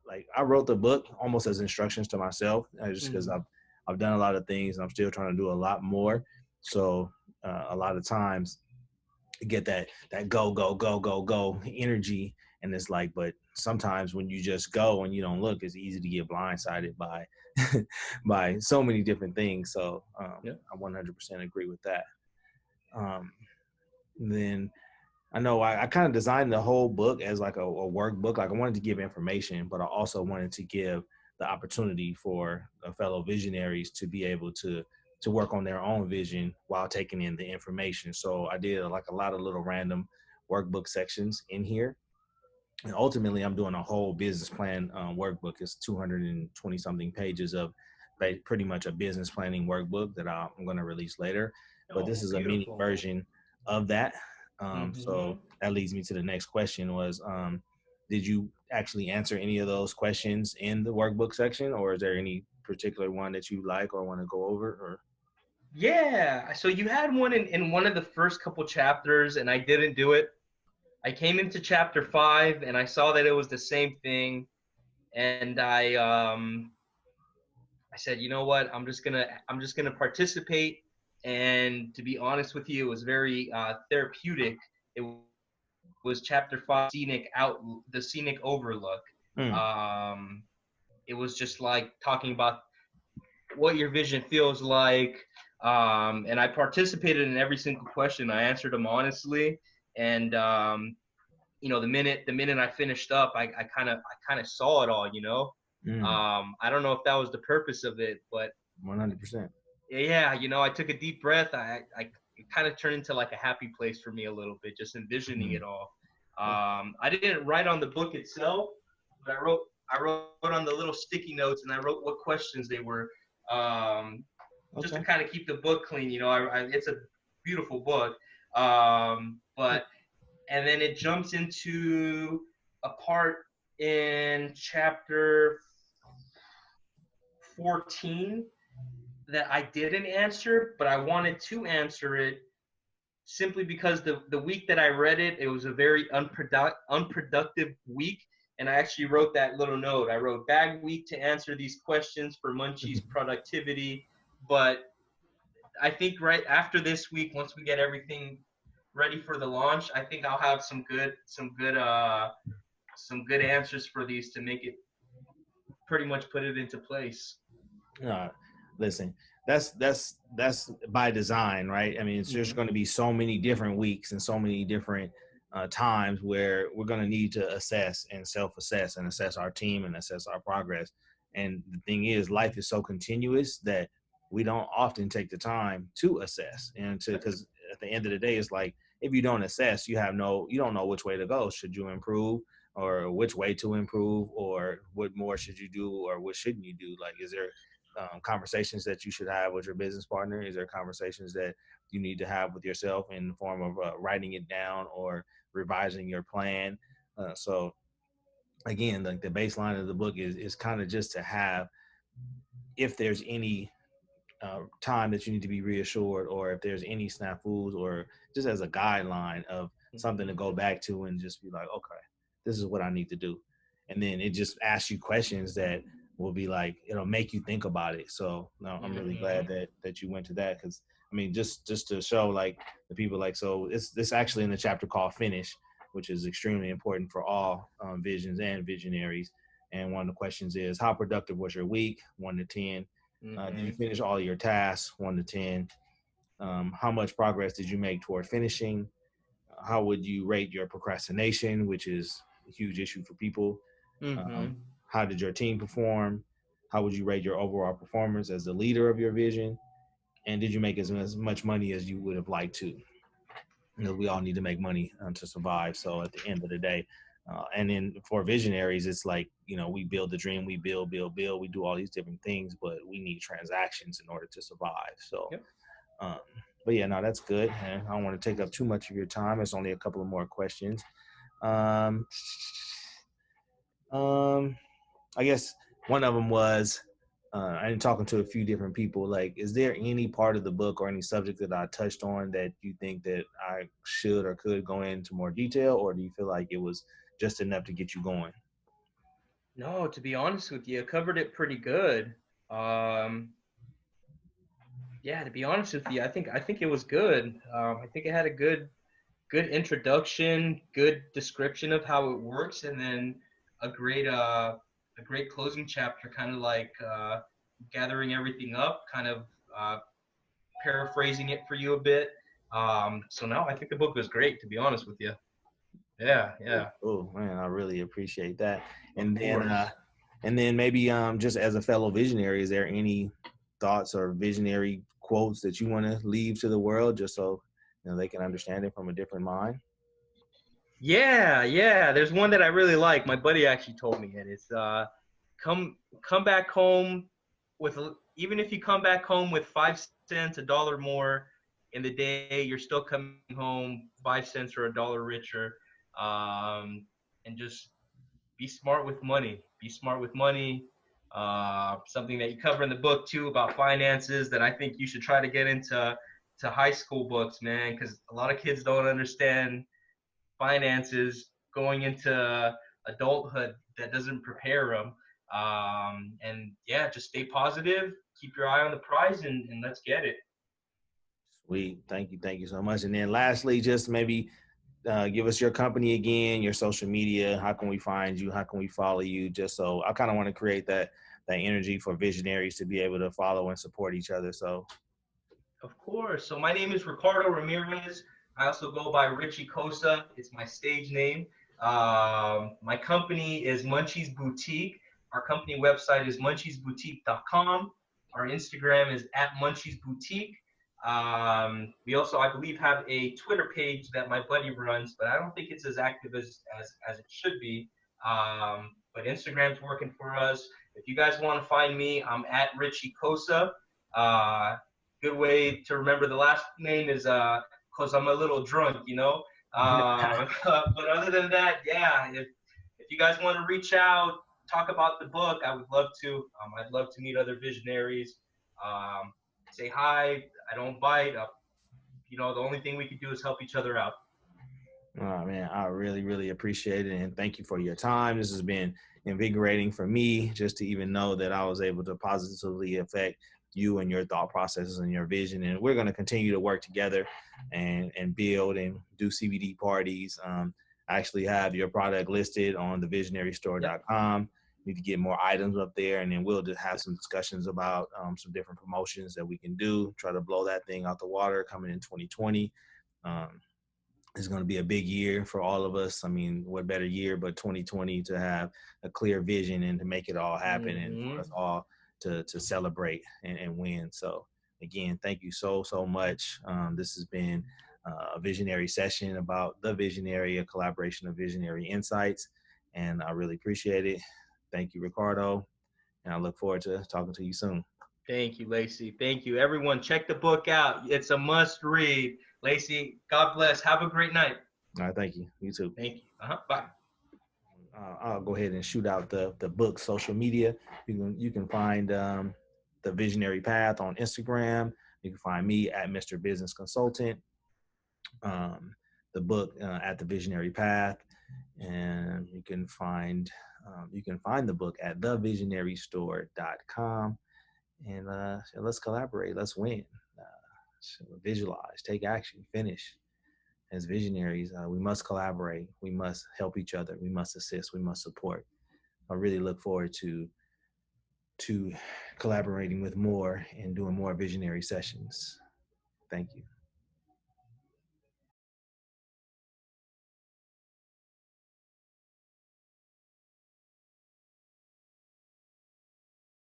like I wrote the book almost as instructions to myself, just because Mm. I've done a lot of things and I'm still trying to do a lot more. So a lot of times get that go energy, and it's like, but sometimes when you just go and you don't look, it's easy to get blindsided by by so many different things. So Yeah. I 100% agree with that. um, then I know I kind of designed the whole book as like a workbook. Like I wanted to give information, but I also wanted to give the opportunity for fellow visionaries to be able to work on their own vision while taking in the information. So I did like a lot of little random workbook sections in here. And ultimately, I'm doing a whole business plan workbook. It's 220 something pages of pretty much a business planning workbook that I'm going to release later. But this Oh, is a mini beautiful. version of that. Mm-hmm. So that leads me to the next question was, did you actually answer any of those questions in the workbook section, or is there any particular one that you like or want to go over? Or Yeah. So you had one in one of the first couple chapters, and I didn't do it. I came into chapter 5, and I saw that it was the same thing, and I said, you know what? I'm just gonna participate. And to be honest with you, it was very therapeutic. It was chapter 5, the scenic overlook. mm, Um, it was just like talking about what your vision feels like. And I participated in every single question. I answered them honestly, and the minute I finished up, I kind of saw it all. mm, I don't know if that was the purpose of it, but 100%. yeah, I took a deep breath. It kind of turned into like a happy place for me a little bit, just envisioning Mm. it all. I didn't write on the book itself, but I wrote on the little sticky notes, and I wrote what questions they were, um, just to Okay. kind of keep the book clean. It's a beautiful book, but and then it jumps into a part in chapter 14 that I didn't answer, but I wanted to answer it simply because the week that I read it, it was a very unproductive week. And I actually wrote that little note. I wrote bag week to answer these questions for Munchie's productivity. But I think right after this week, once we get everything ready for the launch, I think I'll have some good answers for these to make it pretty much put it into place. Uh, Listen, that's by design, right? I mean, it's just Mm-hmm. going to be so many different weeks and so many different times where we're going to need to assess and self-assess and assess our team and assess our progress. And the thing is, life is so continuous that we don't often take the time to assess and to, Yep. because at the end of the day, it's like if you don't assess, you don't know which way to go. Should you improve? Or which way to improve, or what more should you do, or what shouldn't you do? Like, is there conversations that you should have with your business partner? Is there conversations that you need to have with yourself in the form of writing it down or revising your plan? So again, like the baseline of the book is kind of just to have, if there's any time that you need to be reassured, or if there's any snafus, or just as a guideline of something to Mm-hmm. go back to and just be like, okay, this is what I need to do. And then it just asks you questions that will be like, it'll make you think about it. So no, I'm really glad Mm-hmm. that you went to that, because I mean, just to show like the people, like, so it's this actually in the chapter called Finish, which is extremely important for all visions and visionaries. And one of the questions is, how productive was your week? 1 to 10. Did you Mm-hmm. finish all your tasks? 1 to 10. How much progress did you make toward finishing? How would you rate your procrastination, which is a huge issue for people? Um, Mm-hmm. how did your team perform? How would you rate your overall performance as the leader of your vision? And did you make as much money as you would have liked to? We all need to make money to survive. So at the end of the day, and then for visionaries, it's like, we build the dream, we build, we do all these different things, but we need transactions in order to survive. So, Yep. um, but yeah, no, that's good. And I don't want to take up too much of your time. It's only a couple of more questions. Um, um, I guess one of them was, I'm talking to a few different people. Like, is there any part of the book or any subject that I touched on that you think that I should or could go into more detail, or do you feel like it was just enough to get you going? No, to be honest with you, I covered it pretty good. Um, yeah, to be honest with you, I think it was good. I think it had a good introduction, good description of how it works, and then a great uh a great closing chapter, kind of like gathering everything up, kind of uh, paraphrasing it for you a bit. So no, I think the book was great, to be honest with you. Yeah, yeah, Oh man, I really appreciate that. of And then course. maybe just as a fellow visionary, is there any thoughts or visionary quotes that you want to leave to the world, just so they can understand it from a different mind? Yeah, yeah. There's one that I really like. My buddy actually told me it. It's come come back home with even if you come back home with 5 cents, $1 more in the day, you're still coming home 5 cents or $1 richer. And just be smart with money. Be smart with money. Something that you cover in the book too about finances that I think you should try to get into to high school books, man, because a lot of kids don't understand finances going into adulthood that doesn't prepare them. And yeah, just stay positive, keep your eye on the prize, and let's get it. Sweet, thank you so much. And then lastly, just maybe give us your company again, your social media. How can we find you? How can we follow you? Just so I kind of want to create that energy for visionaries to be able to follow and support each other. So Of course. So my name is Ricardo Ramirez. I also go by Richie Cosa. It's my stage name. My company is Munchies Boutique. Our company website is munchiesboutique.com. Our Instagram is at Munchies Boutique. We also, I believe, have a Twitter page that my buddy runs, but I don't think it's as active as it should be. But Instagram's working for us. If you guys want to find me, I'm at Richie Cosa. Uh, Good way to remember the last name is because I'm a little drunk, you know. But other than that, yeah, if you guys want to reach out, talk about the book, I would love to. I'd love to meet other visionaries. Um, Say hi. I don't bite. The only thing we could do is help each other out. oh man, I really, really appreciate it. And thank you for your time. This has been invigorating for me just to even know that I was able to positively affect you and your thought processes and your vision. And we're going to continue to work together and build and do CBD parties. I actually have your product listed on Yep. thevisionarystore.com. Need to get more items up there, and then we'll just have some discussions about some different promotions that we can do. Try to blow that thing out the water coming in 2020. Um, it's going to be a big year for all of us. I mean, what better year but 2020 to have a clear vision and to make it all happen and for us Mm-hmm. all to celebrate and win. So again, thank you so much. This has been a visionary session about the visionary, a collaboration of visionary insights, and I really appreciate it. Thank you, Ricardo, and I look forward to talking to you soon. Thank you, Lacey. Thank you, everyone. Check the book out. It's a must read. Lacey, God bless. Have a great night. All right, thank you. You too. Thank you. Bye. I'll go ahead and shoot out the book social media. You can find the Visionary Path on Instagram. You can find me at Mr. Business Consultant. Um, the book at the Visionary Path, and you can find the book at thevisionarystore.com. And so let's collaborate. Let's win. So visualize, take action, finish. As visionaries, we must collaborate. We must help each other. We must assist. We must support. I really look forward to collaborating with more and doing more visionary sessions. Thank you.